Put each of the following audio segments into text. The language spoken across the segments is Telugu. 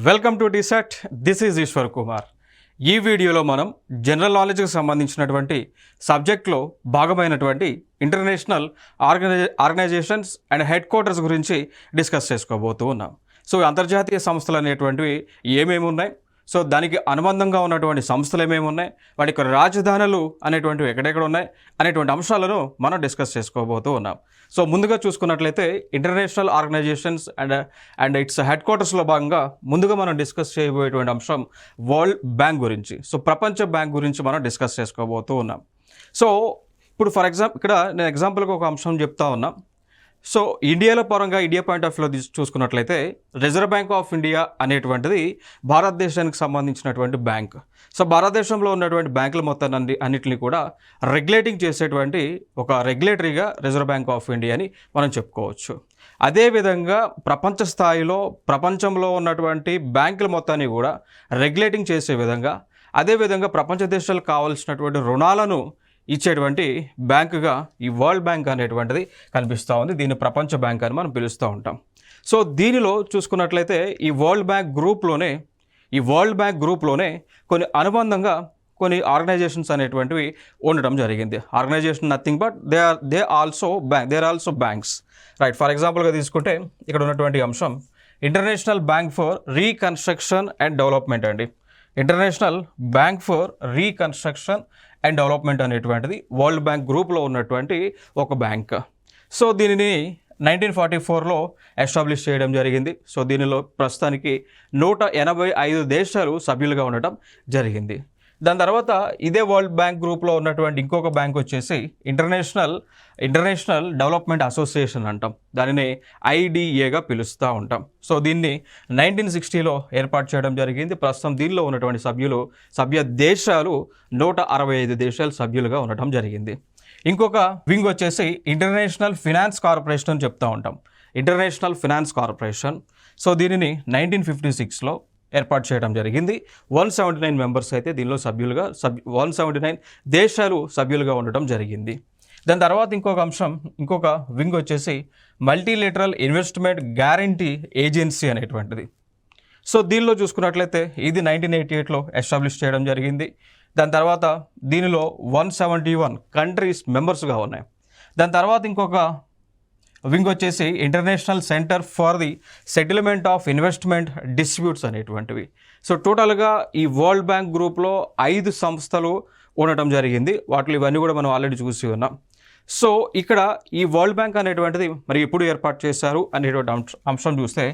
Welcome to TSET. This is Ishwar Kumar. ఈ వీడియోలో మనం జనరల్ నాలెడ్జ్కి సంబంధించినటువంటి సబ్జెక్ట్లో భాగమైనటువంటి international organisations and headquarters గురించి డిస్కస్ చేసుకోబోతూ ఉన్నాం. సో అంతర్జాతీయ సంస్థలు అనేటువంటివి ఏమేమి ఉన్నాయి, సో దానికి అనుబంధంగా ఉన్నటువంటి సంస్థలు ఏమేమి ఉన్నాయి, వాటి యొక్క రాజధానులు అనేటువంటివి ఎక్కడెక్కడ ఉన్నాయి అనేటువంటి అంశాలను మనం డిస్కస్ చేసుకోబోతూ ఉన్నాం. సో ముందుగా చూసుకున్నట్లయితే international organisations and its head క్వార్టర్స్లో భాగంగా ముందుగా మనం డిస్కస్ చేయబోయేటువంటి అంశం వరల్డ్ బ్యాంక్ గురించి. సో ప్రపంచ బ్యాంక్ గురించి మనం డిస్కస్ చేసుకోబోతూ ఉన్నాం. సో ఇప్పుడు ఫర్ ఎగ్జాంపుల్ ఇక్కడ నేను ఎగ్జాంపుల్గా ఒక అంశం చెప్తా ఉన్నా. సో ఇండియాలో పరంగా ఇండియా పాయింట్ ఆఫ్ వ్యూలో చూసుకున్నట్లయితే రిజర్వ్ బ్యాంక్ ఆఫ్ ఇండియా అనేటువంటిది భారతదేశానికి సంబంధించినటువంటి బ్యాంక్. సో భారతదేశంలో ఉన్నటువంటి బ్యాంకుల మొత్తాన్ని అన్నింటినీ కూడా రెగ్యులేటింగ్ చేసేటువంటి ఒక రెగ్యులేటరీగా రిజర్వ్ బ్యాంక్ ఆఫ్ ఇండియా అని మనం చెప్పుకోవచ్చు. అదేవిధంగా ప్రపంచ స్థాయిలో ప్రపంచంలో ఉన్నటువంటి బ్యాంకుల మొత్తాన్ని కూడా రెగ్యులేటింగ్ చేసే విధంగా, అదేవిధంగా ప్రపంచ దేశాలకు కావాల్సినటువంటి రుణాలను ఇచ్చేటువంటి బ్యాంకుగా ఈ వరల్డ్ బ్యాంక్ అనేటువంటిది కనిపిస్తూ ఉంది. దీన్ని ప్రపంచ బ్యాంక్ అని మనం పిలుస్తూ ఉంటాం. సో దీనిలో చూసుకున్నట్లయితే ఈ వరల్డ్ బ్యాంక్ గ్రూప్లోనే కొన్ని అనుబంధంగా కొన్ని ఆర్గనైజేషన్స్ అనేటువంటివి ఉండటం జరిగింది. Organisation nothing but they are also banks, right. For ఎగ్జాంపుల్గా తీసుకుంటే ఇక్కడ ఉన్నటువంటి అంశం international bank for reconstruction and development అండి. International bank for reconstruction and development అనేటువంటిది వరల్డ్ బ్యాంక్ గ్రూప్లో ఉన్నటువంటి ఒక బ్యాంక్. సో దీనిని 1944లో ఎస్టాబ్లిష్ చేయడం జరిగింది. సో దీనిలో ప్రస్తుతానికి 185 దేశాలు సభ్యులుగా ఉండటం జరిగింది. దాని తర్వాత ఇదే వరల్డ్ బ్యాంక్ గ్రూప్లో ఉన్నటువంటి ఇంకొక బ్యాంక్ వచ్చేసి ఇంటర్నేషనల్ డెవలప్మెంట్ అసోసియేషన్ అంటాం. దానిని IDAగా పిలుస్తూ ఉంటాం. సో దీన్ని 1960లో ఏర్పాటు చేయడం జరిగింది. ప్రస్తుతం దీనిలో ఉన్నటువంటి సభ్య దేశాలు 165 దేశాలు సభ్యులుగా ఉండటం జరిగింది. ఇంకొక వింగ్ వచ్చేసి ఇంటర్నేషనల్ ఫినాన్స్ కార్పొరేషన్ అని చెప్తూ ఉంటాం. International finance corporation. సో దీనిని 1956లో ఏర్పాటు చేయడం జరిగింది. 179 మెంబర్స్ అయితే దీనిలో 179 దేశాలు సభ్యులుగా ఉండటం జరిగింది. దాని తర్వాత ఇంకొక వింగ్ వచ్చేసి మల్టీలేటరల్ ఇన్వెస్ట్మెంట్ గ్యారంటీ ఏజెన్సీ అనేటువంటిది. సో దీనిలో చూసుకున్నట్లయితే ఇది 1988లో ఎస్టాబ్లిష్ చేయడం జరిగింది. దాని తర్వాత దీనిలో 171 కంట్రీస్ మెంబర్స్గా ఉన్నాయి. దాని తర్వాత ఇంకొక వింగ్ వచ్చేసి international centre for the settlement of investment disputes అనేటువంటివి. సో టోటల్గా ఈ వరల్డ్ బ్యాంక్ గ్రూప్లో 5 సంస్థలు ఉండటం జరిగింది. వాటిలో ఇవన్నీ కూడా మనం ఆల్రెడీ చూసి ఉన్నాం. సో ఇక్కడ ఈ వరల్డ్ బ్యాంక్ అనేటువంటిది మరి ఎప్పుడు ఏర్పాటు చేశారు అనేటువంటి అంశం చూస్తే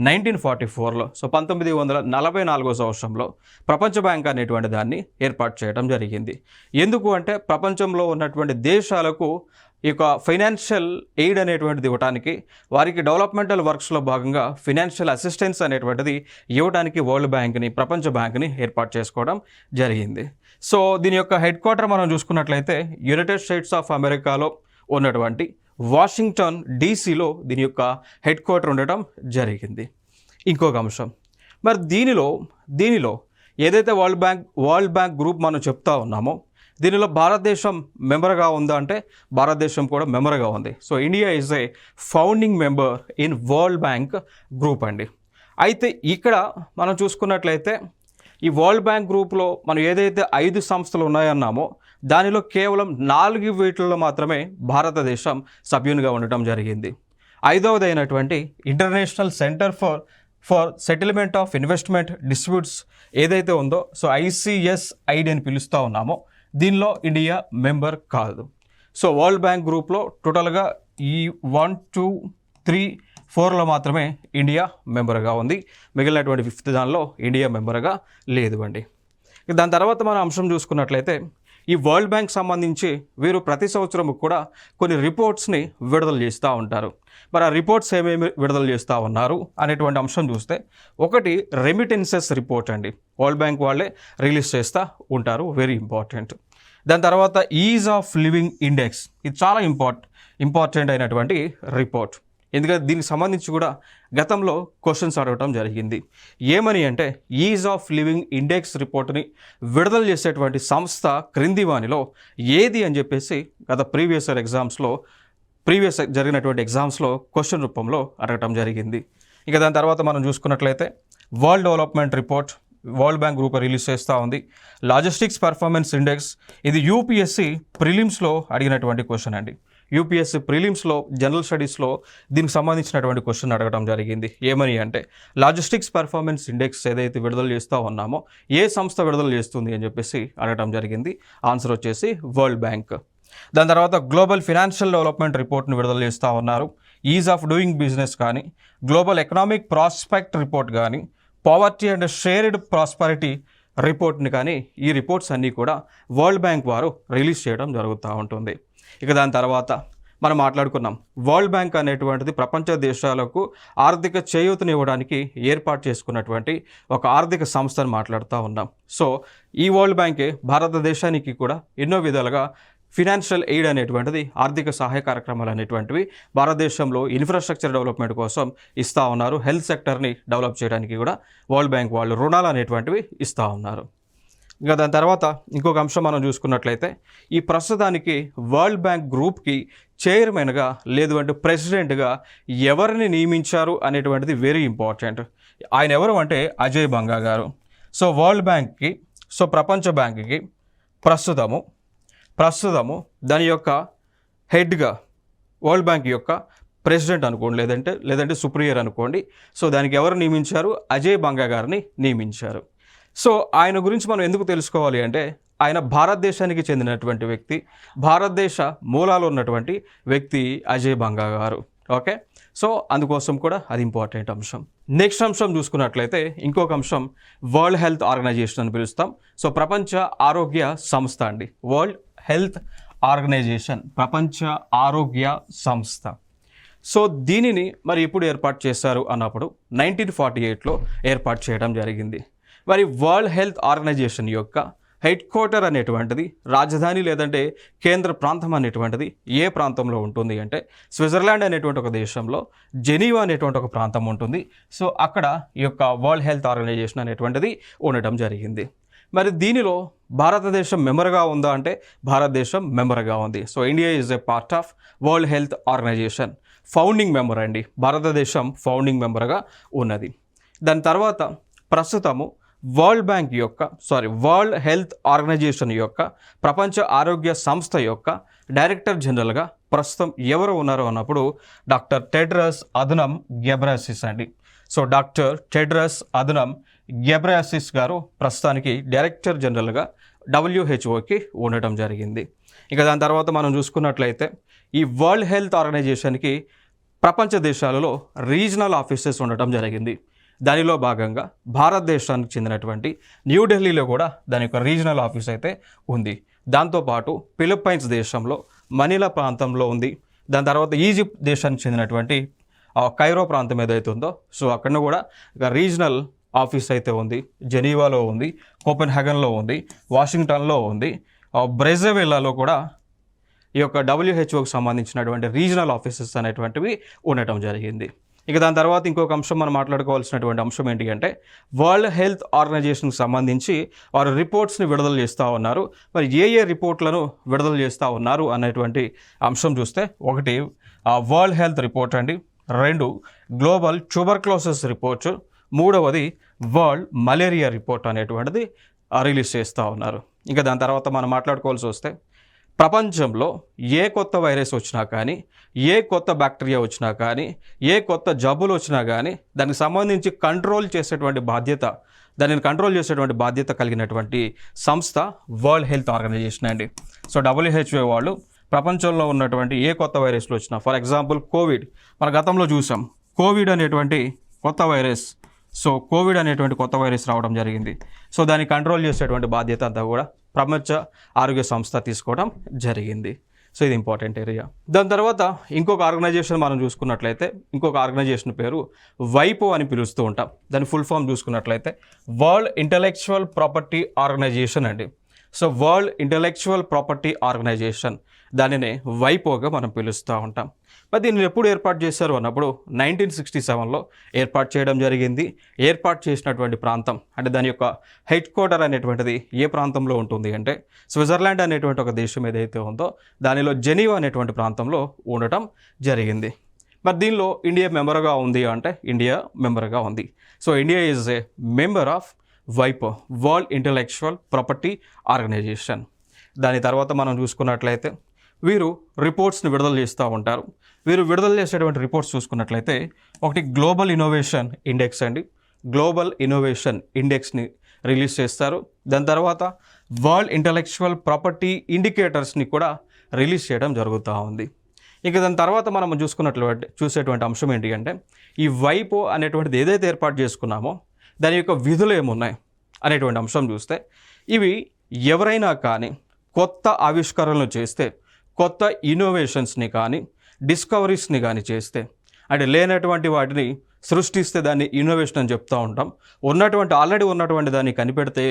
1944లో, సో 1944వ సంవత్సరంలో ప్రపంచ బ్యాంక్ అనేటువంటి దాన్ని ఏర్పాటు చేయడం జరిగింది. ఎందుకు అంటే ప్రపంచంలో ఉన్నటువంటి దేశాలకు ఈ యొక్క ఫైనాన్షియల్ ఎయిడ్ అనేటువంటిది ఇవ్వడానికి, వారికి డెవలప్మెంటల్ వర్క్స్లో భాగంగా ఫైనాన్షియల్ అసిస్టెన్స్ అనేటువంటిది ఇవ్వడానికి వరల్డ్ బ్యాంక్ని, ప్రపంచ బ్యాంక్ని ఏర్పాటు చేసుకోవడం జరిగింది. సో దీని యొక్క హెడ్ క్వార్టర్ మనం చూసుకున్నట్లయితే యునైటెడ్ స్టేట్స్ ఆఫ్ అమెరికాలో ఉన్నటువంటి వాషింగ్టన్ DCలో దీని యొక్క హెడ్ క్వార్టర్ ఉండటం జరిగింది. ఇంకొక అంశం మరి దీనిలో ఏదైతే వరల్డ్ బ్యాంక్ గ్రూప్ మనం చెప్తా ఉన్నామో దీనిలో భారతదేశం మెంబర్గా ఉందా అంటే భారతదేశం కూడా మెంబర్గా ఉంది. So India is a founding member in world bank group అండి. అయితే ఇక్కడ మనం చూసుకున్నట్లయితే ఈ వరల్డ్ బ్యాంక్ గ్రూప్లో మనం ఏదైతే 5 సంస్థలు ఉన్నాయన్నామో దానిలో కేవలం 4 వీటిల్లో మాత్రమే భారతదేశం సభ్యునిగా ఉండటం జరిగింది. 5వది అయినటువంటి international centre for settlement of investment disputes ఏదైతే ఉందో, సో ICSID అని పిలుస్తూ ఉన్నామో దీనిలో ఇండియా మెంబర్ కాదు. సో వరల్డ్ బ్యాంక్ గ్రూప్లో టోటల్గా ఈ 1, 2, 3, 4లో మాత్రమే ఇండియా మెంబర్గా ఉంది. మిగిలినటువంటి 5th దానిలో ఇండియా మెంబర్గా లేదు అండి. దాని తర్వాత మనం అంశం చూసుకున్నట్లయితే ఈ వరల్డ్ బ్యాంక్ సంబంధించి వీరు ప్రతి సంవత్సరం కూడా కొన్ని రిపోర్ట్స్ని విడుదల చేస్తూ ఉంటారు. మరి ఆ రిపోర్ట్స్ ఏమేమి విడుదల చేస్తూ ఉన్నారు అనేటువంటి అంశం చూస్తే ఒకటి రెమిటెన్సెస్ రిపోర్ట్ అండి. వరల్డ్ బ్యాంక్ వాళ్ళే రిలీజ్ చేస్తూ ఉంటారు, వెరీ ఇంపార్టెంట్. దాని తర్వాత ఈజ్ ఆఫ్ లివింగ్ ఇండెక్స్, ఇది చాలా ఇంపార్టెంట్ అయినటువంటి రిపోర్ట్. ఎందుకంటే దీనికి సంబంధించి కూడా గతంలో క్వశ్చన్స్ అడగటం జరిగింది. ఏమని అంటే ఈజ్ ఆఫ్ లివింగ్ ఇండెక్స్ రిపోర్ట్ని విడుదల చేసేటువంటి సంస్థ క్రింది వానిలో ఏది అని చెప్పేసి గత ప్రీవియస్ జరిగినటువంటి ఎగ్జామ్స్లో క్వశ్చన్ రూపంలో అడగటం జరిగింది. ఇక దాని తర్వాత మనం చూసుకున్నట్లయితే world development report world bank group release చేస్తూ ఉంది. లాజిస్టిక్స్ పర్ఫార్మెన్స్ ఇండెక్స్, ఇది యూపీఎస్సి ప్రిలిమ్స్లో అడిగినటువంటి క్వశ్చన్ అండి. యూపీఎస్సీ ప్రిలిమ్స్లో జనరల్ స్టడీస్లో దీనికి సంబంధించినటువంటి క్వశ్చన్ అడగడం జరిగింది. ఏమని అంటే లాజిస్టిక్స్ పర్ఫార్మెన్స్ ఇండెక్స్ ఏదైతే విడుదల చేస్తూ ఉన్నామో ఏ సంస్థ విడుదల చేస్తుంది అని చెప్పేసి అడగడం జరిగింది. ఆన్సర్ వచ్చేసి వరల్డ్ బ్యాంక్. దాని తర్వాత గ్లోబల్ ఫినాన్షియల్ డెవలప్మెంట్ రిపోర్ట్ని విడుదల చేస్తూ ఉన్నారు. ఈజ్ ఆఫ్ డూయింగ్ బిజినెస్ కానీ, గ్లోబల్ ఎకనామిక్ ప్రాస్పెక్ట్ రిపోర్ట్ కానీ, పావర్టీ అండ్ షేర్డ్ ప్రాస్పరిటీ రిపోర్ట్ని కానీ, ఈ రిపోర్ట్స్ అన్నీ కూడా వరల్డ్ బ్యాంక్ వారు రిలీజ్ చేయడం జరుగుతూ ఉంటుంది. ఇక దాని తర్వాత మనం మాట్లాడుకున్నాం, వరల్డ్ బ్యాంక్ అనేటువంటిది ప్రపంచ దేశాలకు ఆర్థిక చేయూతనివ్వడానికి ఏర్పాటు చేసుకున్నటువంటి ఒక ఆర్థిక సంస్థను మాట్లాడుతూ ఉన్నాం. సో ఈ వరల్డ్ బ్యాంకే భారతదేశానికి కూడా ఎన్నో విధాలుగా ఫినాన్షియల్ ఎయిడ్ అనేటువంటిది, ఆర్థిక సహాయ కార్యక్రమాలు అనేటువంటివి భారతదేశంలో ఇన్ఫ్రాస్ట్రక్చర్ డెవలప్మెంట్ కోసం ఇస్తూ ఉన్నారు. హెల్త్ సెక్టర్ని డెవలప్ చేయడానికి కూడా వరల్డ్ బ్యాంక్ వాళ్ళు రుణాలు అనేటువంటివి ఇస్తూ ఉన్నారు. ఇంకా దాని తర్వాత ఇంకొక అంశం మనం చూసుకున్నట్లయితే, ఈ ప్రస్తుతానికి వరల్డ్ బ్యాంక్ గ్రూప్కి చైర్మన్గా లేదు అంటే ప్రెసిడెంట్గా ఎవరిని నియమించారు అనేటువంటిది వెరీ ఇంపార్టెంట్. ఆయన ఎవరు అంటే అజయ్ బంగా గారు. సో వరల్డ్ బ్యాంక్కి, సో ప్రపంచ బ్యాంక్కి ప్రస్తుతము దాని యొక్క హెడ్గా వరల్డ్ బ్యాంక్ యొక్క ప్రెసిడెంట్ అనుకోండి, లేదంటే సుప్రియర్ అనుకోండి. సో దానికి ఎవరు నియమించారు? అజయ్ బంగా గారిని నియమించారు. సో ఆయన గురించి మనం ఎందుకు తెలుసుకోవాలి అంటే, ఆయన భారతదేశానికి చెందినటువంటి వ్యక్తి, భారతదేశ మూలాలు ఉన్నటువంటి వ్యక్తి అజయ్ బంగా గారు. ఓకే, సో అందుకోసం కూడా అది ఇంపార్టెంట్ అంశం. నెక్స్ట్ అంశం చూసుకున్నట్లయితే ఇంకొక అంశం వరల్డ్ హెల్త్ ఆర్గనైజేషన్ అని పిలుస్తాం. సో ప్రపంచ ఆరోగ్య సంస్థ అండి, వరల్డ్ హెల్త్ ఆర్గనైజేషన్, ప్రపంచ ఆరోగ్య సంస్థ. సో దీనిని మరి ఎప్పుడు ఏర్పాటు చేశారు అన్నప్పుడు 1948లో ఏర్పాటు చేయడం జరిగింది. మరి వరల్డ్ హెల్త్ ఆర్గనైజేషన్ యొక్క హెడ్ క్వార్టర్ అనేటువంటిది, రాజధాని లేదంటే కేంద్ర ప్రాంతం అనేటువంటిది ఏ ప్రాంతంలో ఉంటుంది అంటే, స్విట్జర్లాండ్ అనేటువంటి ఒక దేశంలో జెనీవా అనేటువంటి ఒక ప్రాంతం ఉంటుంది. సో అక్కడ ఈ యొక్క వరల్డ్ హెల్త్ ఆర్గనైజేషన్ అనేటువంటిది ఉండటం జరిగింది. మరి దీనిలో భారతదేశం మెంబర్గా ఉందా అంటే, భారతదేశం మెంబర్గా ఉంది. So India is a part of World Health Organization, founding member అండి. భారతదేశం ఫౌండింగ్ మెంబర్గా ఉన్నది. దాని తర్వాత ప్రస్తుతము వరల్డ్ హెల్త్ ఆర్గనైజేషన్ యొక్క, ప్రపంచ ఆరోగ్య సంస్థ యొక్క డైరెక్టర్ జనరల్గా ప్రస్తుతం ఎవరు ఉన్నారు అన్నప్పుడు డాక్టర్ టెడ్రస్ అధనం గెబ్రెయసస్ అండి. సో డాక్టర్ టెడ్రస్ అధనం గెబ్రెయసస్ గారు ప్రస్తుతానికి డైరెక్టర్ జనరల్గా WHOకి ఉండటం జరిగింది. ఇక దాని తర్వాత మనం చూసుకున్నట్లయితే ఈ వరల్డ్ హెల్త్ ఆర్గనైజేషన్కి ప్రపంచ దేశాలలో రీజనల్ ఆఫీసెస్ ఉండటం జరిగింది. దానిలో భాగంగా భారతదేశానికి చెందినటువంటి న్యూఢిల్లీలో కూడా దాని యొక్క రీజనల్ ఆఫీస్ అయితే ఉంది. దాంతోపాటు ఫిలిప్పైన్స్ దేశంలో మనీలా ప్రాంతంలో ఉంది. దాని తర్వాత ఈజిప్ట్ దేశానికి చెందినటువంటి కైరో ప్రాంతం ఏదైతే ఉందో, సో అక్కడ కూడా రీజనల్ ఆఫీస్ అయితే ఉంది. జెనీవాలో ఉంది, కోపెన్హాగన్లో ఉంది, వాషింగ్టన్లో ఉంది, బ్రెజవిల్లాలో కూడా ఈ యొక్క WHO సంబంధించినటువంటి రీజనల్ ఆఫీసెస్ అనేటువంటివి ఉండటం జరిగింది. ఇక దాని తర్వాత ఇంకొక అంశం మనం మాట్లాడుకోవాల్సినటువంటి అంశం ఏంటి అంటే, వరల్డ్ హెల్త్ ఆర్గనైజేషన్కి సంబంధించి వారు రిపోర్ట్స్ని విడుదల చేస్తూ ఉన్నారు. మరి ఏ రిపోర్ట్లను విడుదల చేస్తూ ఉన్నారు అనేటువంటి అంశం చూస్తే, ఒకటి వరల్డ్ హెల్త్ రిపోర్ట్ అండి, 2 గ్లోబల్ ట్యూబర్క్లోసిస్ రిపోర్ట్, 3వది వరల్డ్ మలేరియా రిపోర్ట్ అనేటువంటిది రిలీజ్ చేస్తూ ఉన్నారు. ఇంకా దాని తర్వాత మనం మాట్లాడుకోవాల్సి వస్తే, ప్రపంచంలో ఏ కొత్త వైరస్ వచ్చినా కానీ, ఏ కొత్త బ్యాక్టీరియా వచ్చినా కానీ, ఏ కొత్త జబ్బులు వచ్చినా కానీ దానికి సంబంధించి దానిని కంట్రోల్ చేసేటువంటి బాధ్యత కలిగినటువంటి సంస్థ వరల్డ్ హెల్త్ ఆర్గనైజేషన్ అండి. సో WHO వాళ్ళు ప్రపంచంలో ఉన్నటువంటి ఏ కొత్త వైరస్లు వచ్చినా, ఫర్ ఎగ్జాంపుల్ కోవిడ్, మన గతంలో చూసాం కోవిడ్ అనేటువంటి కొత్త వైరస్. సో కోవిడ్ అనేటువంటి కొత్త వైరస్ రావడం జరిగింది. సో దాన్ని కంట్రోల్ చేసేటువంటి బాధ్యత అంతా కూడా ప్రపంచ ఆరోగ్య సంస్థ తీసుకోవడం జరిగింది. సో ఇది ఇంపార్టెంట్ ఏరియా. దాని తర్వాత ఇంకొక ఆర్గనైజేషన్ మనం చూసుకున్నట్లయితే, ఇంకొక ఆర్గనైజేషన్ పేరు వైపో అని పిలుస్తూ ఉంటాం. దాని ఫుల్ ఫామ్ చూసుకున్నట్లయితే వరల్డ్ ఇంటలెక్చువల్ ప్రాపర్టీ ఆర్గనైజేషన్ అండి. సో వరల్డ్ ఇంటలెక్చువల్ ప్రాపర్టీ ఆర్గనైజేషన్, దానినే వైపోగా మనం పిలుస్తూ ఉంటాం. మరి దీన్ని ఎప్పుడు ఏర్పాటు చేశారు అన్నప్పుడు 1967లో ఏర్పాటు చేయడం జరిగింది. ఏర్పాటు చేసినటువంటి ప్రాంతం అంటే దాని యొక్క హెడ్ క్వార్టర్ అనేటువంటిది ఏ ప్రాంతంలో ఉంటుంది అంటే, స్విట్జర్లాండ్ అనేటువంటి ఒక దేశం ఏదైతే ఉందో దానిలో జెనీవా అనేటువంటి ప్రాంతంలో ఉండటం జరిగింది. మరి దీనిలో ఇండియా మెంబర్గా ఉంది అంటే ఇండియా మెంబర్గా ఉంది. So India is a member of వైపో, వరల్డ్ ఇంటలెక్చువల్ ప్రాపర్టీ ఆర్గనైజేషన్. దాని తర్వాత మనం చూసుకున్నట్లయితే వీరు రిపోర్ట్స్ని విడుదల చేస్తూ ఉంటారు. వీరు విడుదల చేసేటువంటి రిపోర్ట్స్ చూసుకున్నట్లయితే ఒకటి గ్లోబల్ ఇన్నోవేషన్ ఇండెక్స్ అండి, గ్లోబల్ ఇన్నోవేషన్ ఇండెక్స్ని రిలీజ్ చేస్తారు. దాని తర్వాత వరల్డ్ ఇంటలెక్చువల్ ప్రాపర్టీ ఇండికేటర్స్ని కూడా రిలీజ్ చేయడం జరుగుతూ ఉంది. ఇక దాని తర్వాత మనం చూసేటువంటి అంశం ఏంటి అంటే ఈ వైపో అనేటువంటిది ఏదైతే ఏర్పాటు చేసుకున్నామో దాని యొక్క విధులు ఏమున్నాయి అనేటువంటి అంశం చూస్తే, ఇవి ఎవరైనా కానీ కొత్త ఆవిష్కరణలు చేస్తే, కొత్త ఇన్నోవేషన్స్ని కానీ డిస్కవరీస్ని కానీ చేస్తే, అంటే లేనటువంటి వాటిని సృష్టిస్తే దాన్ని ఇన్నోవేషన్ అని చెప్తూ ఉంటాం. ఆల్రెడీ ఉన్నటువంటి దాన్ని కనిపెడితే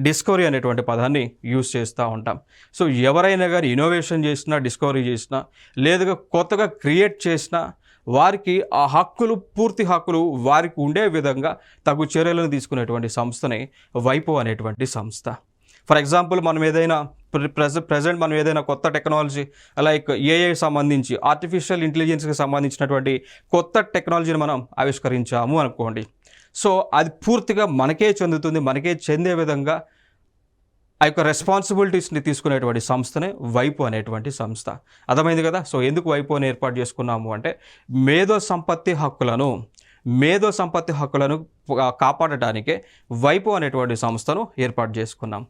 డిస్కవరీ అనేటువంటి పదాన్ని యూజ్ చేస్తూ ఉంటాం. సో ఎవరైనా కానీ ఇన్నోవేషన్ చేసినా, డిస్కవరీ చేసినా, లేదా కొత్తగా క్రియేట్ చేసినా వారికి ఆ హక్కులు, పూర్తి హక్కులు వారికి ఉండే విధంగా తగు చర్యలను తీసుకునేటువంటి సంస్థనే వైపో అనేటువంటి సంస్థ. ఫర్ ఎగ్జాంపుల్ మనం ఏదైనా ప్రజెంట్ మనం ఏదైనా కొత్త టెక్నాలజీ లైక్ ఏఐ సంబంధించి, ఆర్టిఫిషియల్ ఇంటెలిజెన్స్కి సంబంధించినటువంటి కొత్త టెక్నాలజీని మనం ఆవిష్కరించాము అనుకోండి. సో అది పూర్తిగా మనకే చెందుతుంది. మనకే చెందే విధంగా ఆ యొక్క రెస్పాన్సిబిలిటీస్ని తీసుకునేటువంటి సంస్థనే వైపో అనేటువంటి సంస్థ. అర్థమైంది కదా. సో ఎందుకు వైపోని ఏర్పాటు చేసుకున్నాము అంటే మేధో సంపత్తి హక్కులను కాపాడటానికే వైపో అనేటువంటి సంస్థను ఏర్పాటు చేసుకున్నాం.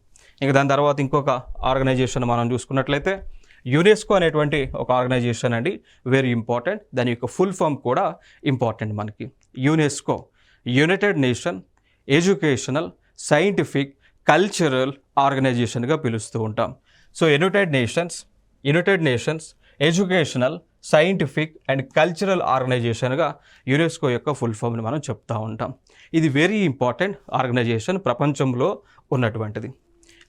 ఇంకా దాని తర్వాత ఇంకొక ఆర్గనైజేషన్ మనం చూసుకున్నట్లయితే యునెస్కో అనేటువంటి ఒక ఆర్గనైజేషన్ అండి, వెరీ ఇంపార్టెంట్. దాని యొక్క ఫుల్ ఫామ్ కూడా ఇంపార్టెంట్ మనకి. UNESCO united nation educational scientific cultural ఆర్గనైజేషన్గా పిలుస్తూ ఉంటాం. So united nations educational scientific and cultural ఆర్గనైజేషన్గా యునెస్కో యొక్క ఫుల్ ఫామ్ని మనం చెప్తూ ఉంటాం. ఇది వెరీ ఇంపార్టెంట్ ఆర్గనైజేషన్ ప్రపంచంలో ఉన్నటువంటిది.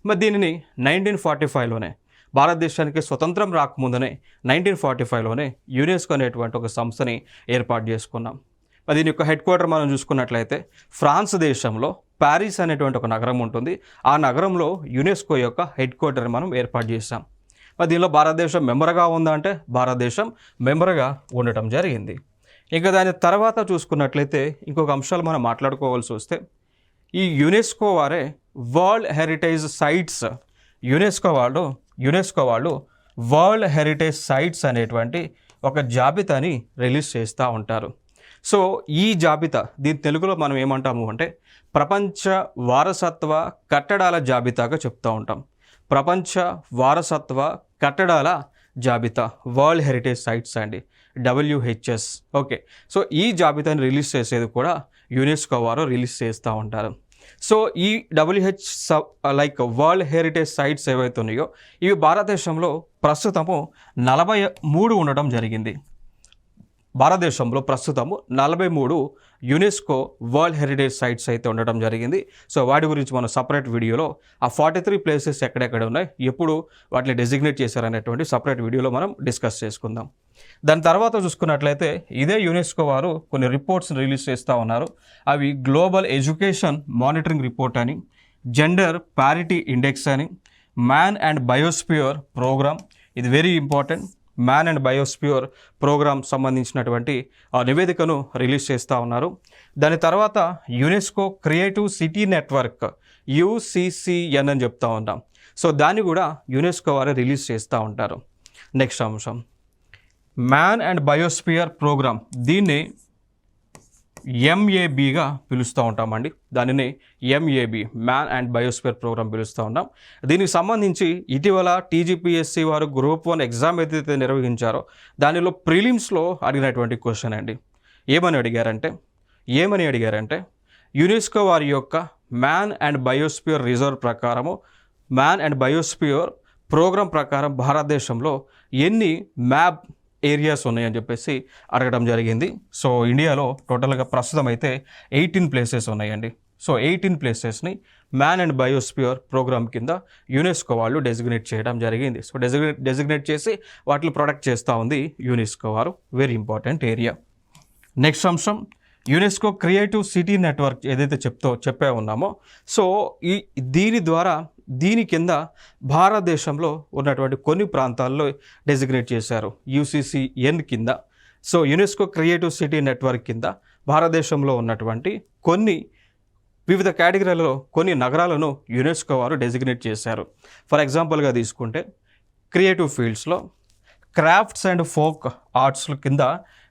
మరి దీనిని 1945లోనే భారతదేశానికి స్వతంత్రం రాకముందనే 1945లోనే యునెస్కో అనేటువంటి ఒక సంస్థని ఏర్పాటు చేసుకున్నాం. మరి దీని యొక్క హెడ్ క్వార్టర్ మనం చూసుకున్నట్లయితే ఫ్రాన్స్ దేశంలో ప్యారిస్ అనేటువంటి ఒక నగరం ఉంటుంది. ఆ నగరంలో యునెస్కో యొక్క హెడ్ క్వార్టర్ని మనం ఏర్పాటు చేశాం. మరి దీనిలో భారతదేశం మెంబర్గా ఉందా అంటే భారతదేశం మెంబర్గా ఉండటం జరిగింది. ఇంకా దాని తర్వాత చూసుకున్నట్లయితే ఇంకొక అంశాలు మనం మాట్లాడుకోవాల్సి వస్తే ఈ యునెస్కో వారే వరల్డ్ హెరిటేజ్ సైట్స్ యునెస్కో వాళ్ళు వరల్డ్ హెరిటేజ్ సైట్స్ అనేటువంటి ఒక జాబితాని రిలీజ్ చేస్తూ ఉంటారు. సో ఈ జాబితా దీని తెలుగులో మనం ఏమంటాము అంటే ప్రపంచ వారసత్వ కట్టడాల జాబితాగా చెప్తూ ఉంటాం. ప్రపంచ వారసత్వ కట్టడాల జాబితా వరల్డ్ హెరిటేజ్ సైట్స్ అండి, WHS. ఓకే, సో ఈ జాబితాని రిలీజ్ చేసేది కూడా యునెస్కో వారు రిలీజ్ చేస్తూ ఉంటారు. సో ఈ లైక్ వరల్డ్ హెరిటేజ్ సైట్స్ ఏవైతే ఉన్నాయో ఇవి భారతదేశంలో ప్రస్తుతము 43 ఉండడం జరిగింది. భారతదేశంలో ప్రస్తుతము 43 యునెస్కో వరల్డ్ హెరిటేజ్ సైట్స్ అయితే ఉండటం జరిగింది. సో వాటి గురించి మనం సపరేట్ వీడియోలో ఆ 43 ప్లేసెస్ ఎక్కడెక్కడ ఉన్నాయి, ఎప్పుడు వాటిని డెసిగ్నేట్ చేశారనేటువంటి సపరేట్ వీడియోలో మనం డిస్కస్ చేసుకుందాం. దాని తర్వాత చూసుకున్నట్లయితే ఇదే యునెస్కో వారు కొన్ని రిపోర్ట్స్ని రిలీజ్ చేస్తూ ఉన్నారు. అవి గ్లోబల్ ఎడ్యుకేషన్ మానిటరింగ్ రిపోర్ట్ అని, జెండర్ పారిటీ ఇండెక్స్ అని, మ్యాన్ అండ్ బయోస్పియర్ ప్రోగ్రామ్. ఇది very important. Man and biosphere Programme సంబంధించినటువంటి నివేదికను రిలీజ్ చేస్తూ ఉన్నారు. దాని తర్వాత UNESCO Creative City Network UCCN అని చెప్తూ ఉంటాం. సో దాన్ని కూడా యునెస్కో వారే రిలీజ్ చేస్తూ ఉంటారు. నెక్స్ట్ అంశం మ్యాన్ అండ్ బయోస్పియర్ ప్రోగ్రామ్. దీన్ని MABగా పిలుస్తూ ఉంటామండి. దానిని MAB Man and biosphere Programme పిలుస్తూ ఉంటాం. దీనికి సంబంధించి ఇటీవల TGPSC వారు గ్రూప్ 1 ఎగ్జామ్ ఏదైతే నిర్వహించారో దానిలో ప్రిలిమ్స్లో అడిగినటువంటి క్వశ్చన్ అండి. ఏమని అడిగారంటే యునెస్కో వారి యొక్క మ్యాన్ అండ్ బయోస్పియర్ రిజర్వ్ ప్రకారము, మ్యాన్ అండ్ బయోస్పియర్ ప్రోగ్రామ్ ప్రకారం భారతదేశంలో ఎన్ని మ్యాప్ ఏరియాస్ ఉన్నాయని చెప్పేసి అడగడం జరిగింది. సో ఇండియాలో టోటల్గా ప్రస్తుతం అయితే 18 ప్లేసెస్ ఉన్నాయండి. సో 18 ప్లేసెస్ని మ్యాన్ అండ్ బయోస్పియర్ ప్రోగ్రామ్ కింద యునెస్కో వాళ్ళు డెసిగ్నేట్ చేయడం జరిగింది. సో డెసిగ్నేట్ చేసి వాటిని ప్రొటెక్ట్ చేస్తూ ఉంది యునెస్కో వారు. Very important area. నెక్స్ట్ అంశం యునెస్కో క్రియేటివ్ సిటీ నెట్వర్క్ ఏదైతే చెప్పే ఉన్నామో, సో దీని కింద భారతదేశంలో ఉన్నటువంటి కొన్ని ప్రాంతాల్లో డెసిగ్నేట్ చేశారు. UCCN కింద so UNESCO Creative City network కింద భారతదేశంలో ఉన్నటువంటి కొన్ని వివిధ కేటగిరీలలో కొన్ని నగరాలను యునెస్కో వారు డెసిగ్నేట్ చేశారు. ఫర్ ఎగ్జాంపుల్గా తీసుకుంటే క్రియేటివ్ ఫీల్డ్స్లో క్రాఫ్ట్స్ అండ్ ఫోక్ ఆర్ట్స్ కింద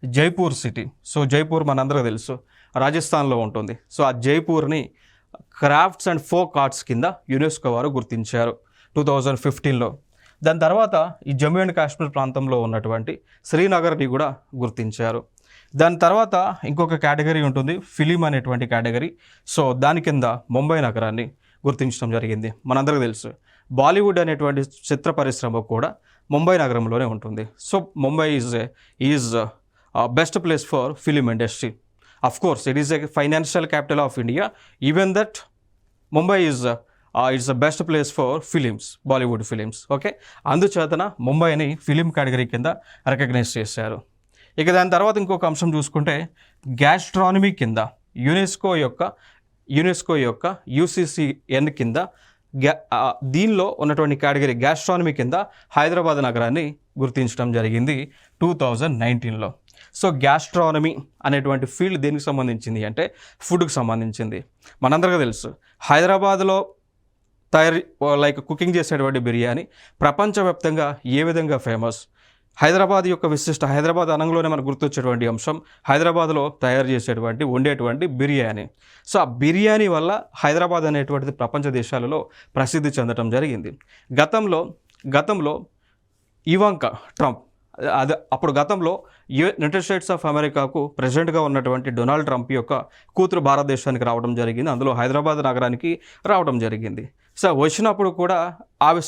జైపూర్ సిటీ. సో జైపూర్ మనందరికీ తెలుసు రాజస్థాన్లో ఉంటుంది. సో ఆ జైపూర్ని క్రాఫ్ట్స్ అండ్ ఫోక్ ఆర్ట్స్ కింద యునెస్కో వారు గుర్తించారు 2015లో. దాని తర్వాత ఈ జమ్మూ అండ్ కాశ్మీర్ ప్రాంతంలో ఉన్నటువంటి శ్రీనగర్ని కూడా గుర్తించారు. దాని తర్వాత ఇంకొక కేటగిరీ ఉంటుంది, ఫిలిం అనేటువంటి కేటగిరీ. సో దాని కింద ముంబై నగరాన్ని గుర్తించడం జరిగింది. మనందరికీ తెలుసు బాలీవుడ్ అనేటువంటి చిత్ర పరిశ్రమ కూడా ముంబై నగరంలోనే ఉంటుంది. So Mumbai is best place for film industry. Of course, it is a financial capital of India. Even that, Mumbai is it's the best place for films, Bollywood films. Okay, అందుచేతన ముంబైని ఫిలిం కేటగిరీ కింద రికగ్నైజ్ చేశారు. ఇక దాని తర్వాత ఇంకొక అంశం చూసుకుంటే గ్యాస్ట్రానమీ కింద యునెస్కో యొక్క UCCN కింద దీనిలో ఉన్నటువంటి కేటగిరీ గ్యాస్ట్రానమీ కింద హైదరాబాద్ నగరాన్ని గుర్తించడం జరిగింది 2019లో. సో గ్యాస్ట్రానమీ అనేటువంటి ఫీల్డ్ దేనికి సంబంధించింది అంటే ఫుడ్కి సంబంధించింది. మనందరికీ తెలుసు హైదరాబాద్లో కుకింగ్ చేసేటువంటి బిర్యానీ ప్రపంచవ్యాప్తంగా ఏ విధంగా ఫేమస్. హైదరాబాద్ అనంలోనే మనకు గుర్తొచ్చేటువంటి అంశం హైదరాబాద్లో తయారు చేసేటువంటి వండేటువంటి బిర్యానీ. సో ఆ బిర్యానీ వల్ల హైదరాబాద్ అనేటువంటిది ప్రపంచ దేశాలలో ప్రసిద్ధి చెందడం జరిగింది. గతంలో ఇవాంకా ట్రంప్ అప్పుడు గతంలో యునైటెడ్ స్టేట్స్ ఆఫ్ అమెరికాకు ప్రెసిడెంట్గా ఉన్నటువంటి డొనాల్డ్ ట్రంప్ యొక్క కూతురు భారతదేశానికి రావడం జరిగింది. అందులో హైదరాబాద్ నగరానికి రావడం జరిగింది. సో వచ్చినప్పుడు కూడా ఆమె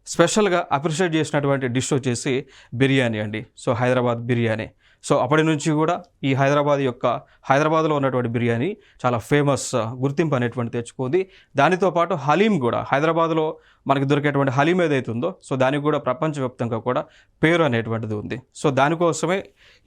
స్పెషల్గా అప్రిషియేట్ చేసినటువంటి డిష్ వచ్చేసి బిర్యానీ అండి. సో హైదరాబాద్ బిర్యానీ. సో అప్పటి నుంచి కూడా ఈ హైదరాబాద్లో ఉన్నటువంటి బిర్యానీ చాలా ఫేమస్ గుర్తింపు అనేటువంటి తెచ్చుకుంది. దానితో పాటు హలీం కూడా హైదరాబాద్లో మనకి దొరికేటువంటి హలీం ఏదైతుందో సో దానికి కూడా ప్రపంచవ్యాప్తంగా కూడా పేరు అనేటువంటిది ఉంది. సో దానికోసమే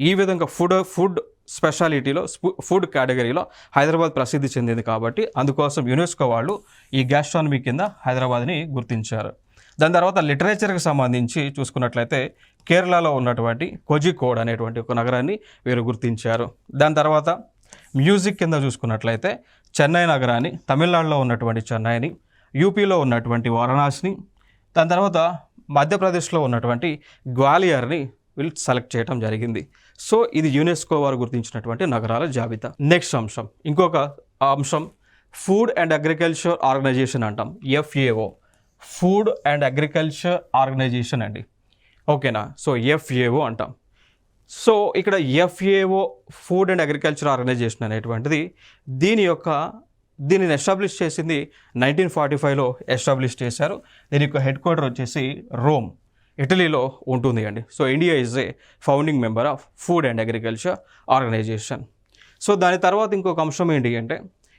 ఈ విధంగా ఫుడ్ స్పెషాలిటీలో ఫుడ్ కేటగిరీలో హైదరాబాద్ ప్రసిద్ధి చెందింది. కాబట్టి అందుకోసం యునెస్కో వాళ్ళు ఈ గ్యాస్ట్రానమీ కింద హైదరాబాద్ని గుర్తించారు. దాని తర్వాత లిటరేచర్కి సంబంధించి చూసుకున్నట్లయితే కేరళలో ఉన్నటువంటి కోజికోడ్ అనేటువంటి ఒక నగరాన్ని వీరు గుర్తించారు. దాని తర్వాత మ్యూజిక్ కింద చూసుకున్నట్లయితే చెన్నై నగరాన్ని, తమిళనాడులో ఉన్నటువంటి చెన్నైని, యూపీలో ఉన్నటువంటి వారణాసిని, దాని తర్వాత మధ్యప్రదేశ్లో ఉన్నటువంటి గ్వాలియర్ని వీళ్ళు సెలెక్ట్ చేయడం జరిగింది. సో ఇది యునెస్కో వారు గుర్తించినటువంటి నగరాల జాబితా. నెక్స్ట్ ఇంకొక అంశం ఫుడ్ అండ్ అగ్రికల్చర్ ఆర్గనైజేషన్ అంటాం, FAO, Food and agriculture Organization అండి. ఓకేనా? సో FAO అంటాం. సో ఇక్కడ FAO Food and agriculture Organization అనేటువంటిది దీనిని ఎస్టాబ్లిష్ చేసింది 1945లో ఎస్టాబ్లిష్ చేశారు. దీని యొక్క హెడ్ క్వార్టర్ వచ్చేసి రోమ్, ఇటలీలో ఉంటుంది అండి. So India is a founding member of Food and agriculture Organization. So దాని తర్వాత ఇంకొక అంశం ఏంటి అంటే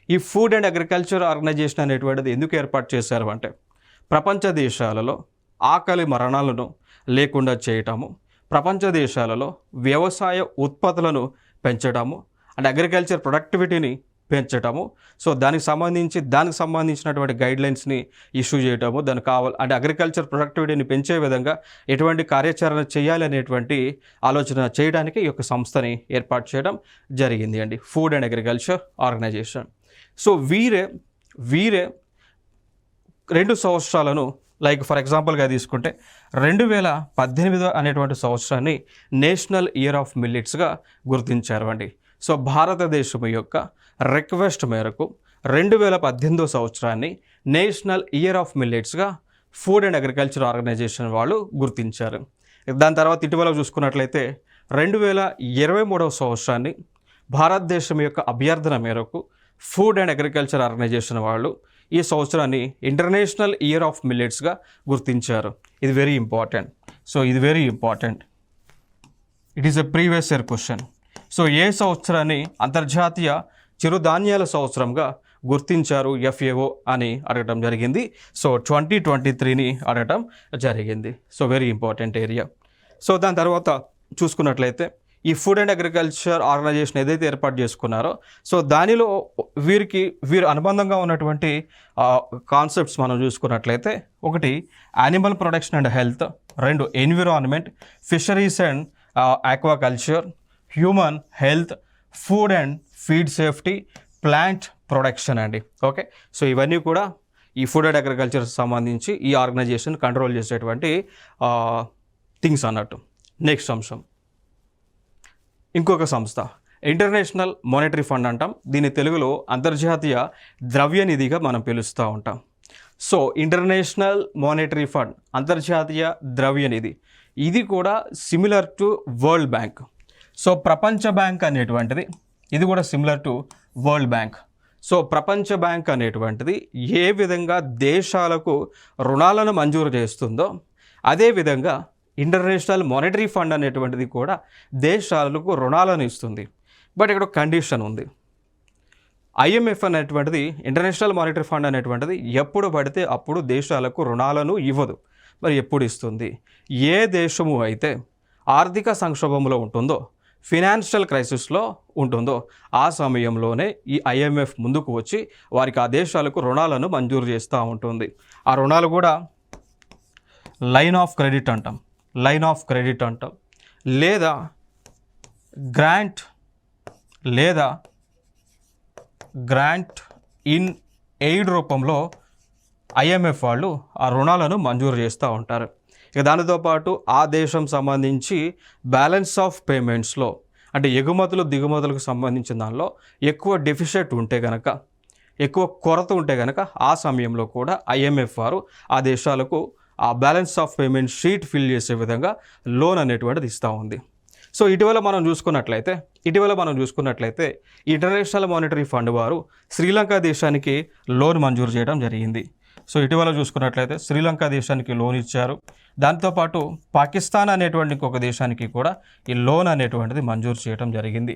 ఈ ఫుడ్ అండ్ అగ్రికల్చర్ ఆర్గనైజేషన్ అనేటువంటిది ఎందుకు ఏర్పాటు చేశారు అంటే ప్రపంచ దేశాలలో ఆకలి మరణాలను లేకుండా చేయటము, ప్రపంచ దేశాలలో వ్యవసాయ ఉత్పత్తులను పెంచడము అండ్ అగ్రికల్చర్ ప్రొడక్టివిటీని పెంచటము. సో దానికి సంబంధించినటువంటి గైడ్లైన్స్ని ఇష్యూ చేయటము, అంటే అగ్రికల్చర్ ప్రొడక్టివిటీని పెంచే విధంగా ఎటువంటి కార్యాచరణ చేయాలి అనేటువంటి ఆలోచన చేయడానికి ఈ యొక్క సంస్థని ఏర్పాటు చేయడం జరిగింది అండి, Food and agriculture Organization. So వీరే 2 సంవత్సరాలను ఫర్ ఎగ్జాంపుల్గా తీసుకుంటే 2018 అనేటువంటి సంవత్సరాన్ని నేషనల్ ఇయర్ ఆఫ్ మిల్లెట్స్గా గుర్తించారు అండి. సో భారతదేశం యొక్క రిక్వెస్ట్ మేరకు 2018 సంవత్సరాన్ని నేషనల్ ఇయర్ ఆఫ్ మిల్లెట్స్గా ఫుడ్ అండ్ అగ్రికల్చర్ ఆర్గనైజేషన్ వాళ్ళు గుర్తించారు. దాని తర్వాత ఇటీవల చూసుకున్నట్లయితే 2023 సంవత్సరాన్ని భారతదేశం యొక్క అభ్యర్థన మేరకు ఫుడ్ అండ్ అగ్రికల్చర్ ఆర్గనైజేషన్ వాళ్ళు ఈ సంవత్సరాన్ని ఇంటర్నేషనల్ ఇయర్ ఆఫ్ మిల్లెట్స్గా గుర్తించారు. ఇది very important. It is a previous year question. So ఏ సంవత్సరాన్ని అంతర్జాతీయ చిరుధాన్యాల సంవత్సరంగా గుర్తించారు FAO అని అడగటం జరిగింది. సో 2023ని అడగటం జరిగింది. So very important area. So దాని తర్వాత చూసుకున్నట్లయితే ఈ ఫుడ్ అండ్ అగ్రికల్చర్ ఆర్గనైజేషన్ ఏదైతే ఏర్పాటు చేసుకున్నారో సో దానిలో వీరు అనుబంధంగా ఉన్నటువంటి కాన్సెప్ట్స్ మనం చూసుకున్నట్లయితే 1 animal production and health, 2 environment, fisheries and aquaculture, human health, food and feed safety, plant production అండి. ఓకే, సో ఇవన్నీ కూడా ఈ ఫుడ్ అండ్ అగ్రికల్చర్ సంబంధించి ఈ ఆర్గనైజేషన్ కంట్రోల్ చేసేటువంటి థింగ్స్ అన్నట్టు. నెక్స్ట్ అంశం ఇంకొక సంస్థ ఇంటర్నేషనల్ మానిటరీ ఫండ్ అంటాం. దీని తెలుగులో అంతర్జాతీయ ద్రవ్య నిధిగా మనం పిలుస్తూ ఉంటాం. సో ఇంటర్నేషనల్ మానిటరీ ఫండ్, అంతర్జాతీయ ద్రవ్య నిధి, ఇది కూడా similar to world bank. So ప్రపంచ బ్యాంక్ అనేటువంటిది ఇది కూడా similar to world bank. So ప్రపంచ బ్యాంక్ అనేటువంటిది ఏ విధంగా దేశాలకు రుణాలను మంజూరు చేస్తుందో అదేవిధంగా ఇంటర్నేషనల్ మానిటరీ ఫండ్ అనేటువంటిది కూడా దేశాలకు రుణాలను ఇస్తుంది. బట్ ఇక్కడ కండిషన్ ఉంది. ఐఎంఎఫ్ అనేటువంటిది, ఇంటర్నేషనల్ మానిటరీ ఫండ్ అనేటువంటిది ఎప్పుడు పడితే అప్పుడు దేశాలకు రుణాలను ఇవ్వదు. మరి ఎప్పుడు ఇస్తుంది? ఏ దేశము అయితే ఆర్థిక సంక్షోభంలో ఉంటుందో, ఫినాన్షియల్ క్రైసిస్లో ఉంటుందో ఆ సమయంలోనే ఈ ఐఎంఎఫ్ ముందుకు వచ్చి వారికి ఆ దేశాలకు రుణాలను మంజూరు చేస్తూ ఉంటుంది. ఆ రుణాలు కూడా లైన్ ఆఫ్ క్రెడిట్ అంటాం, లేదా గ్రాంట్ ఇన్ ఎయిడ్ రూపంలో ఐఎంఎఫ్ వాళ్ళు ఆ రుణాలను మంజూరు చేస్తూ ఉంటారు. ఇక దానితో పాటు ఆ దేశం సంబంధించి బ్యాలెన్స్ ఆఫ్ పేమెంట్స్లో, అంటే ఎగుమతులు దిగుమతులకు సంబంధించిన దానిలో ఎక్కువ డెఫిసిట్ ఉంటే కనుక, ఎక్కువ కొరత ఉంటే కనుక ఆ సమయంలో కూడా ఐఎంఎఫ్ వారు ఆ దేశాలకు ఆ balance of payment sheet fill చేసే విధంగా లోన్ అనేటువంటిది ఇస్తూ ఉంది. సో ఇటీవల మనం చూసుకున్నట్లయితే ఇంటర్నేషనల్ మానిటరీ ఫండ్ వారు శ్రీలంక దేశానికి లోన్ మంజూరు చేయడం జరిగింది. సో ఇటీవల చూసుకున్నట్లయితే శ్రీలంక దేశానికి లోన్ ఇచ్చారు. దాంతోపాటు పాకిస్తాన్ అనేటువంటి ఇంకొక దేశానికి కూడా ఈ లోన్ అనేటువంటిది మంజూరు చేయడం జరిగింది.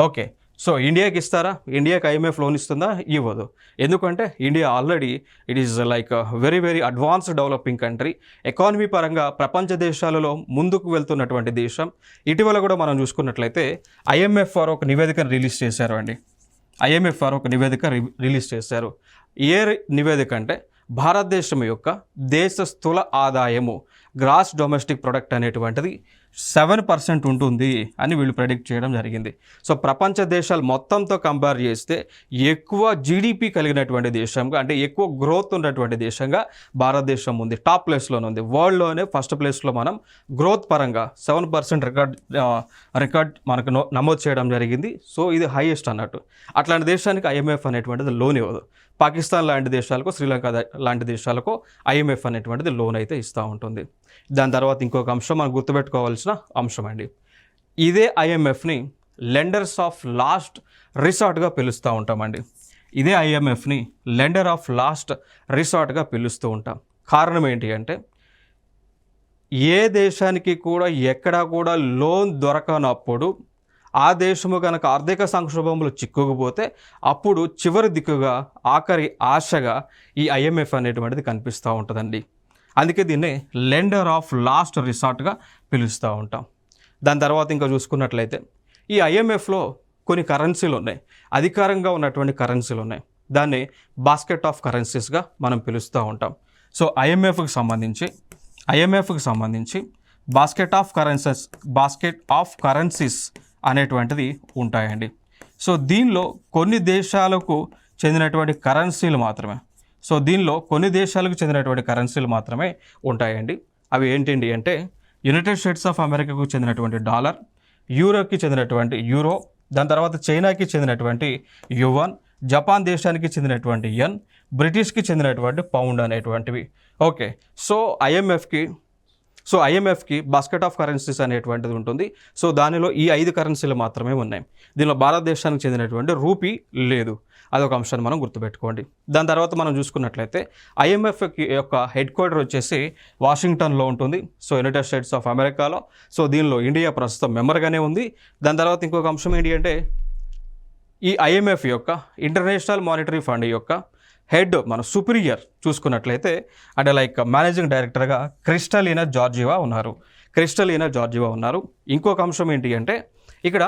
ఓకే, సో ఇండియాకి ఇస్తారా? ఇండియాకి ఐఎంఎఫ్ లోన్ ఇస్తుందా? ఇవ్వదు. ఎందుకంటే India already it is like very very advanced developing country. Economy పరంగా ప్రపంచ దేశాలలో ముందుకు వెళ్తున్నటువంటి దేశం. ఇటీవల కూడా మనం చూసుకున్నట్లయితే ఐఎంఎఫ్ వారు ఒక నివేదికను రిలీజ్ చేశారు. ఏ నివేదిక అంటే భారతదేశం యొక్క దేశ స్థూల ఆదాయము, గ్రాస్ డొమెస్టిక్ ప్రొడక్ట్ అనేటువంటిది 7% ఉంటుంది అని వీళ్ళు ప్రెడిక్ట్ చేయడం జరిగింది. సో ప్రపంచ దేశాలు మొత్తంతో కంపేర్ చేస్తే ఎక్కువ జీడిపి కలిగినటువంటి దేశంగా, అంటే ఎక్కువ గ్రోత్ ఉన్నటువంటి దేశంగా భారతదేశం ఉంది. టాప్ ప్లేస్లోనే ఉంది. వరల్డ్లోనే ఫస్ట్ ప్లేస్లో మనం గ్రోత్ పరంగా 7% రికార్డ్ మనకు నమోదు చేయడం జరిగింది. సో ఇది హైయెస్ట్ అన్నట్టు. అట్లాంటి దేశానికి ఐఎంఎఫ్ అనేటువంటిది లోన్ ఇవ్వదు. పాకిస్తాన్ లాంటి దేశాలకు, శ్రీలంక లాంటి దేశాలకు ఐఎంఎఫ్ అనేటువంటిది లోన్ అయితే ఇస్తూ ఉంటుంది. దాని తర్వాత ఇంకొక అంశం మనం గుర్తుపెట్టుకోవాల్సిన అంశం అండి. ఇదే ఐఎంఎఫ్ని లెండర్స్ ఆఫ్ లాస్ట్ రిసార్ట్గా పిలుస్తూ ఉంటామండి. పిలుస్తూ ఉంటాం. కారణం ఏంటి అంటే ఏ దేశానికి కూడా ఎక్కడా కూడా లోన్ దొరకనప్పుడు ఆ దేశము కనుక ఆర్థిక సంక్షోభంలో చిక్కుకుపోతే అప్పుడు చివరి దిక్కుగా, ఆఖరి ఆశగా ఈ ఐఎంఎఫ్ అనేటువంటిది కనిపిస్తూ ఉంటుందండి. అందుకే దీన్ని లెండర్ ఆఫ్ లాస్ట్ రిసార్ట్గా పిలుస్తూ ఉంటాం. దాని తర్వాత ఇంకా చూసుకున్నట్లయితే ఈ ఐఎంఎఫ్లో కొన్ని కరెన్సీలు ఉన్నాయి, అధికారంగా ఉన్నటువంటి కరెన్సీలు ఉన్నాయి. దాన్ని బాస్కెట్ ఆఫ్ కరెన్సీస్గా మనం పిలుస్తూ ఉంటాం. సో ఐఎంఎఫ్కి సంబంధించి బాస్కెట్ ఆఫ్ కరెన్సీస్ అనేటువంటిది ఉంటాయండి. సో దీనిలో కొన్ని దేశాలకు చెందినటువంటి కరెన్సీలు మాత్రమే ఉంటాయండి. అవి ఏంటండి అంటే యునైటెడ్ స్టేట్స్ ఆఫ్ అమెరికాకు చెందినటువంటి డాలర్, యూరోకి చెందినటువంటి యూరో, దాని తర్వాత చైనాకి చెందినటువంటి యువాన్, జపాన్ దేశానికి చెందినటువంటి యెన్, బ్రిటిష్కి చెందినటువంటి పౌండ్ అనేటువంటివి. ఓకే, సో ఐఎంఎఫ్కి బాస్కెట్ ఆఫ్ కరెన్సీస్ అనేటువంటిది ఉంటుంది. సో దానిలో ఈ 5 కరెన్సీలు మాత్రమే ఉన్నాయి. దీనిలో భారతదేశానికి చెందినటువంటి రూపీ లేదు. అదొక అంశాన్ని మనం గుర్తుపెట్టుకోండి. దాని తర్వాత మనం చూసుకున్నట్లయితే ఐఎంఎఫ్ యొక్క హెడ్ క్వార్టర్ వచ్చేసి వాషింగ్టన్లో ఉంటుంది. సో యునైటెడ్ స్టేట్స్ ఆఫ్ అమెరికాలో. సో దీనిలో ఇండియా ప్రస్తుతం మెంబర్గానే ఉంది. దాని తర్వాత ఇంకొక అంశం ఏంటి అంటే ఈ ఐఎంఎఫ్ యొక్క, ఇంటర్నేషనల్ మానిటరీ ఫండ్ యొక్క హెడ్, మన సుపీరియర్ చూసుకున్నట్లయితే అంటే లైక్ మేనేజింగ్ డైరెక్టర్గా క్రిస్టలీనా జార్జివా ఉన్నారు. ఇంకొక అంశం ఏంటి అంటే ఇక్కడ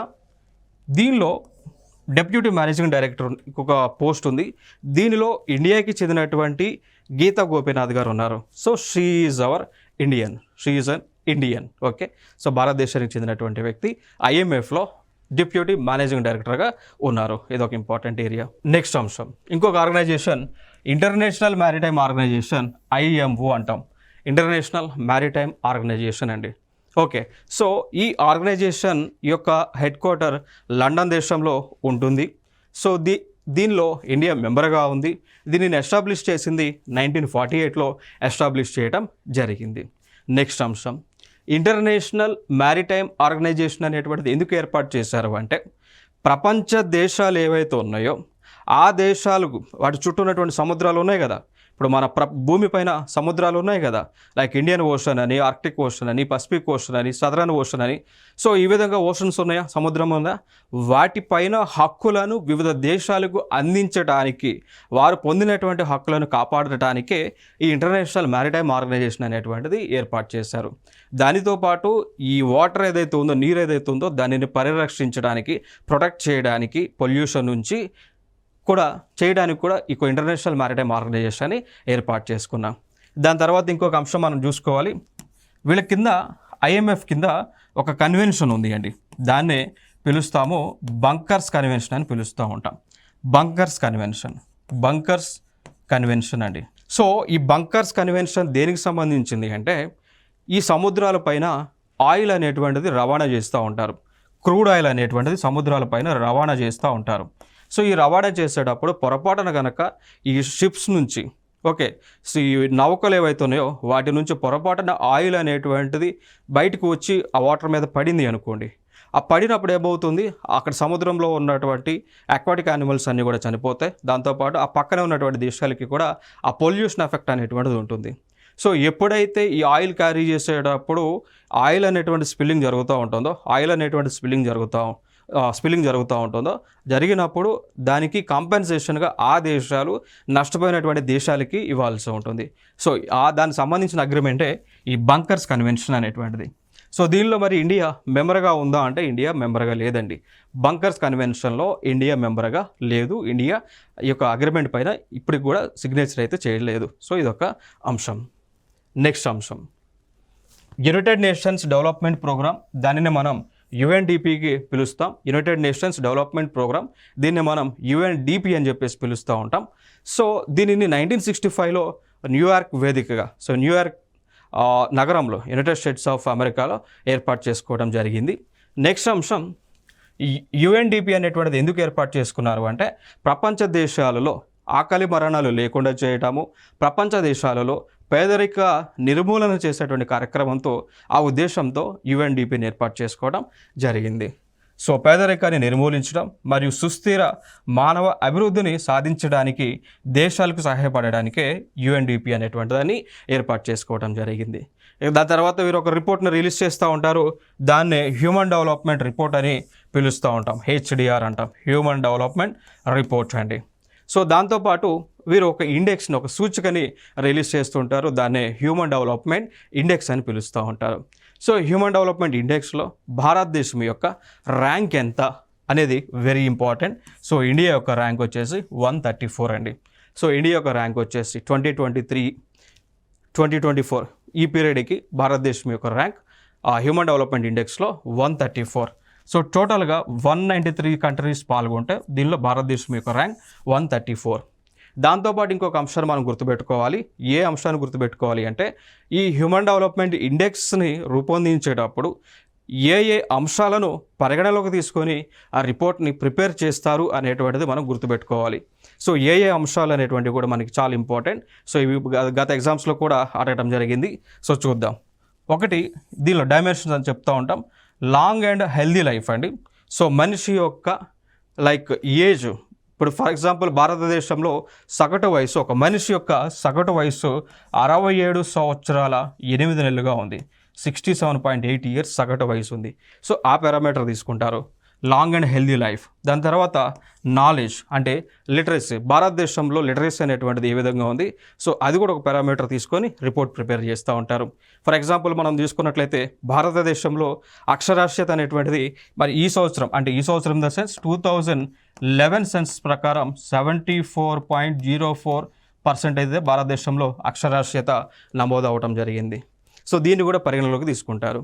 దీనిలో డెప్యూటీ మేనేజింగ్ డైరెక్టర్ ఇంకొక పోస్ట్ ఉంది. దీనిలో ఇండియాకి చెందినటువంటి గీతా గోపీనాథ్ గారు ఉన్నారు. So she is an Indian. Okay, so భారతదేశానికి చెందినటువంటి వ్యక్తి IMFలో డిప్యూటీ మేనేజింగ్ డైరెక్టర్గా ఉన్నారు. ఇది ఒక ఇంపార్టెంట్ ఏరియా. నెక్స్ట్ అంశం, ఇంకొక organization international maritime organization, IMO అంటాం. ఇంటర్నేషనల్ మ్యారిటైమ్ ఆర్గనైజేషన్ అండి. ఓకే, సో ఈ ఆర్గనైజేషన్ యొక్క హెడ్ క్వార్టర్ లండన్ దేశంలో ఉంటుంది. సో దీనిలో ఇండియా మెంబర్గా ఉంది. దీనిని ఎస్టాబ్లిష్ చేసింది 1948లో ఎస్టాబ్లిష్ చేయడం జరిగింది. నెక్స్ట్ అంశం, ఇంటర్నేషనల్ మ్యారిటైమ్ ఆర్గనైజేషన్ అనేటువంటిది ఎందుకు ఏర్పాటు చేశారు అంటే, ప్రపంచ దేశాలు ఏవైతే ఉన్నాయో ఆ దేశాలకు వాటి చుట్టూ ఉన్నటువంటి సముద్రాలు ఉన్నాయి కదా, ఇప్పుడు మన భూమిపైన సముద్రాలు ఉన్నాయి కదా, లైక్ ఇండియన్ ఓషన్ అని, ఆర్క్టిక్ ఓషన్ అని, పసిఫిక్ ఓషన్ అని, సదరన్ ఓషన్ అని. సో ఈ విధంగా ఓషన్స్ ఉన్నాయా, సముద్రం ఉందా, వాటిపైన హక్కులను వివిధ దేశాలకు అందించడానికి, వారు పొందినటువంటి హక్కులను కాపాడటానికే ఈ ఇంటర్నేషనల్ మ్యారిటైమ్ ఆర్గనైజేషన్ అనేటువంటిది ఏర్పాటు చేశారు. దానితో పాటు ఈ వాటర్ ఏదైతే ఉందో, నీరు ఏదైతే ఉందో దానిని పరిరక్షించడానికి, ప్రొటెక్ట్ చేయడానికి, పొల్యూషన్ నుంచి కూడా చేయడానికి కూడా ఈ ఇంటర్నేషనల్ మ్యారిటైమ్ ఆర్గనైజేషన్ ఏర్పాటు చేసుకున్నాం. దాని తర్వాత ఇంకొక అంశం మనం చూసుకోవాలి. వీళ్ళ కింద IMF కింద ఒక కన్వెన్షన్ ఉంది అండి, దాన్నే పిలుస్తాము బంకర్స్ కన్వెన్షన్ అని పిలుస్తూ ఉంటాం. బంకర్స్ కన్వెన్షన్ అండి. సో ఈ బంకర్స్ కన్వెన్షన్ దేనికి సంబంధించింది అంటే, ఈ సముద్రాలపైన ఆయిల్ అనేటువంటిది రవాణా చేస్తూ ఉంటారు. క్రూడ్ ఆయిల్ అనేటువంటిది సముద్రాలపైన రవాణా చేస్తూ ఉంటారు. సో ఈ రవాణా చేసేటప్పుడు పొరపాటున కనుక ఈ షిప్స్ నుంచి, ఓకే, సో ఈ నౌకలు ఏవైతే ఉన్నాయో వాటి నుంచి పొరపాటున ఆయిల్ అనేటువంటిది బయటకు వచ్చి ఆ వాటర్ మీద పడింది అనుకోండి. ఆ పడినప్పుడు ఏమవుతుంది, అక్కడ సముద్రంలో ఉన్నటువంటి అక్వాటిక్ యానిమల్స్ అన్నీ కూడా చనిపోతాయి. దాంతోపాటు ఆ పక్కనే ఉన్నటువంటి దేశాలకి కూడా ఆ పొల్యూషన్ ఎఫెక్ట్ అనేటువంటిది ఉంటుంది. సో ఎప్పుడైతే ఈ ఆయిల్ క్యారీ చేసేటప్పుడు ఆయిల్ అనేటువంటి స్పిల్లింగ్ జరుగుతూ ఉంటుందో, స్పిల్లింగ్ జరుగుతూ ఉంటుందో, జరిగినప్పుడు దానికి కాంపెన్సేషన్గా ఆ దేశాలు నష్టపోయినటువంటి దేశాలకి ఇవ్వాల్సి ఉంటుంది. సో దానికి సంబంధించిన అగ్రిమెంటే ఈ బంకర్స్ కన్వెన్షన్ అనేటువంటిది. సో దీనిలో మరి ఇండియా మెంబర్గా ఉందా అంటే, ఇండియా మెంబర్గా లేదండి. బంకర్స్ కన్వెన్షన్లో ఇండియా మెంబర్గా లేదు. ఇండియా ఈ యొక్క అగ్రిమెంట్ పైన ఇప్పటికి కూడా సిగ్నేచర్ అయితే చేయలేదు. సో ఇదొక అంశం. నెక్స్ట్ అంశం, యునైటెడ్ నేషన్స్ డెవలప్మెంట్ ప్రోగ్రామ్, దానిని మనం UNDPకి పిలుస్తాం. యునైటెడ్ నేషన్స్ డెవలప్మెంట్ ప్రోగ్రామ్, దీన్ని మనం UNDP అని చెప్పేసి పిలుస్తూ ఉంటాం. సో దీనిని 1965లో న్యూయార్క్ వేదికగా, సో న్యూయార్క్ నగరంలో యునైటెడ్ స్టేట్స్ ఆఫ్ అమెరికాలో ఏర్పాటు చేసుకోవడం జరిగింది. నెక్స్ట్ అంశం, UNDP అనేటువంటిది ఎందుకు ఏర్పాటు చేసుకున్నారు అంటే, ప్రపంచ దేశాలలో ఆకలి మరణాలు లేకుండా చేయటము, ప్రపంచ దేశాలలో పేదరిక నిర్మూలన చేసేటువంటి కార్యక్రమంతో, ఆ ఉద్దేశంతో UNDPని ఏర్పాటు చేసుకోవడం జరిగింది. సో పేదరికాన్ని నిర్మూలించడం మరియు సుస్థిర మానవ అభివృద్ధిని సాధించడానికి దేశాలకు సహాయపడడానికే UNDP అనేటువంటి దాన్ని ఏర్పాటు చేసుకోవడం జరిగింది. దాని తర్వాత వీరు ఒక రిపోర్ట్ని రిలీజ్ చేస్తూ ఉంటారు. దాన్నే హ్యూమన్ డెవలప్మెంట్ రిపోర్ట్ అని పిలుస్తూ ఉంటాం. HDR అంటాం, హ్యూమన్ డెవలప్మెంట్ రిపోర్ట్ అండి. సో దాంతోపాటు వీరు ఒక ఇండెక్స్ని, ఒక సూచికని రిలీజ్ చేస్తుంటారు. దాన్నే హ్యూమన్ డెవలప్మెంట్ ఇండెక్స్ అని పిలుస్తూ ఉంటారు. సో హ్యూమన్ డెవలప్మెంట్ ఇండెక్స్లో భారతదేశం యొక్క ర్యాంక్ ఎంత అనేది వెరీ ఇంపార్టెంట్. సో ఇండియా యొక్క ర్యాంక్ వచ్చేసి 134 అండి. సో ఇండియా యొక్క ర్యాంక్ వచ్చేసి 2023-2024 ఈ పీరియడ్కి భారతదేశం యొక్క ర్యాంక్ హ్యూమన్ డెవలప్మెంట్ ఇండెక్స్లో 134. సో టోటల్గా 193 కంట్రీస్ పాల్గొంటే దీనిలో భారతదేశం యొక్క ర్యాంక్ 134. దాంతోపాటు ఇంకొక అంశాన్ని మనం గుర్తుపెట్టుకోవాలి. ఏ అంశాన్ని గుర్తుపెట్టుకోవాలి అంటే, ఈ హ్యూమన్ డెవలప్మెంట్ ఇండెక్స్ని రూపొందించేటప్పుడు ఏ అంశాలను పరిగణలోకి తీసుకొని ఆ రిపోర్ట్ని ప్రిపేర్ చేస్తారు అనేటువంటిది మనం గుర్తుపెట్టుకోవాలి. సో ఏ అంశాలు అనేటువంటివి కూడా మనకి చాలా ఇంపార్టెంట్. సో ఇవి గత ఎగ్జామ్స్లో కూడా అడగడం జరిగింది. సో చూద్దాం. ఒకటి, దీనిలో డైమెన్షన్స్ అని చెప్తూ ఉంటాం. లాంగ్ అండ్ హెల్దీ లైఫ్ అండి. సో మనిషి యొక్క లైక్ ఏజ్, ఇప్పుడు ఫర్ ఎగ్జాంపుల్ భారతదేశంలో సగటు వయసు, ఒక మనిషి యొక్క సగటు వయసు 67 సంవత్సరాల 8 నెలలుగా ఉంది. 67.8 ఇయర్స్ సగటు వయసు ఉంది. సో ఆ పారామీటర్ తీసుకుంటారు, లాంగ్ అండ్ హెల్దీ లైఫ్. దాని తర్వాత నాలెడ్జ్ అంటే లిటరసీ, భారతదేశంలో లిటరసీ అనేటువంటిది ఏ విధంగా ఉంది, సో అది కూడా ఒక పారామీటర్ తీసుకొని రిపోర్ట్ ప్రిపేర్ చేస్తూ ఉంటారు. ఫర్ ఎగ్జాంపుల్ మనం తీసుకున్నట్లయితే భారతదేశంలో అక్షరాస్యత అనేటువంటిది మరి ఈ సంవత్సరం, అంటే ఈ సంవత్సరం ఇన్ ద సెన్స్ 2011 సెన్సస్ ప్రకారం 74.04% అయితే భారతదేశంలో అక్షరాస్యత నమోదు అవటం జరిగింది. సో దీన్ని కూడా పరిగణలోకి తీసుకుంటారు.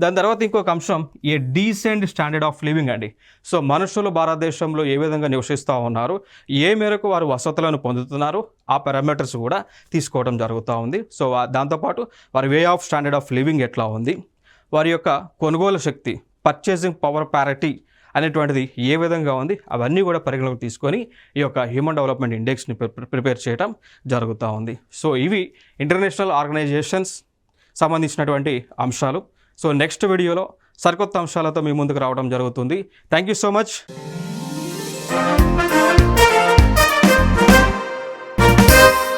దాని తర్వాత ఇంకొక అంశం a decent standard of living అండి. సో మనుషులు భారతదేశంలో ఏ విధంగా నివసిస్తూ ఉన్నారు, ఏ మేరకు వారు వసతులను పొందుతున్నారు, ఆ పారామీటర్స్ కూడా తీసుకోవడం జరుగుతూ ఉంది. సో దాంతోపాటు వారి way of standard of living ఎట్లా ఉంది, వారి యొక్క కొనుగోలు శక్తి, పర్చేసింగ్ పవర్ ప్యారిటీ అనేటువంటిది ఏ విధంగా ఉంది, అవన్నీ కూడా పరిగణలోకి తీసుకొని ఈ యొక్క హ్యూమన్ డెవలప్మెంట్ ఇండెక్స్ని ప్రిపేర్ చేయడం జరుగుతూ ఉంది. సో ఇవి ఇంటర్నేషనల్ ఆర్గనైజేషన్స్ సంబంధించినటువంటి అంశాలు. సో నెక్స్ట్ వీడియోలో సరికొత్త అంశాలతో మీ ముందుకు రావడం జరుగుతుంది. Thank you so much.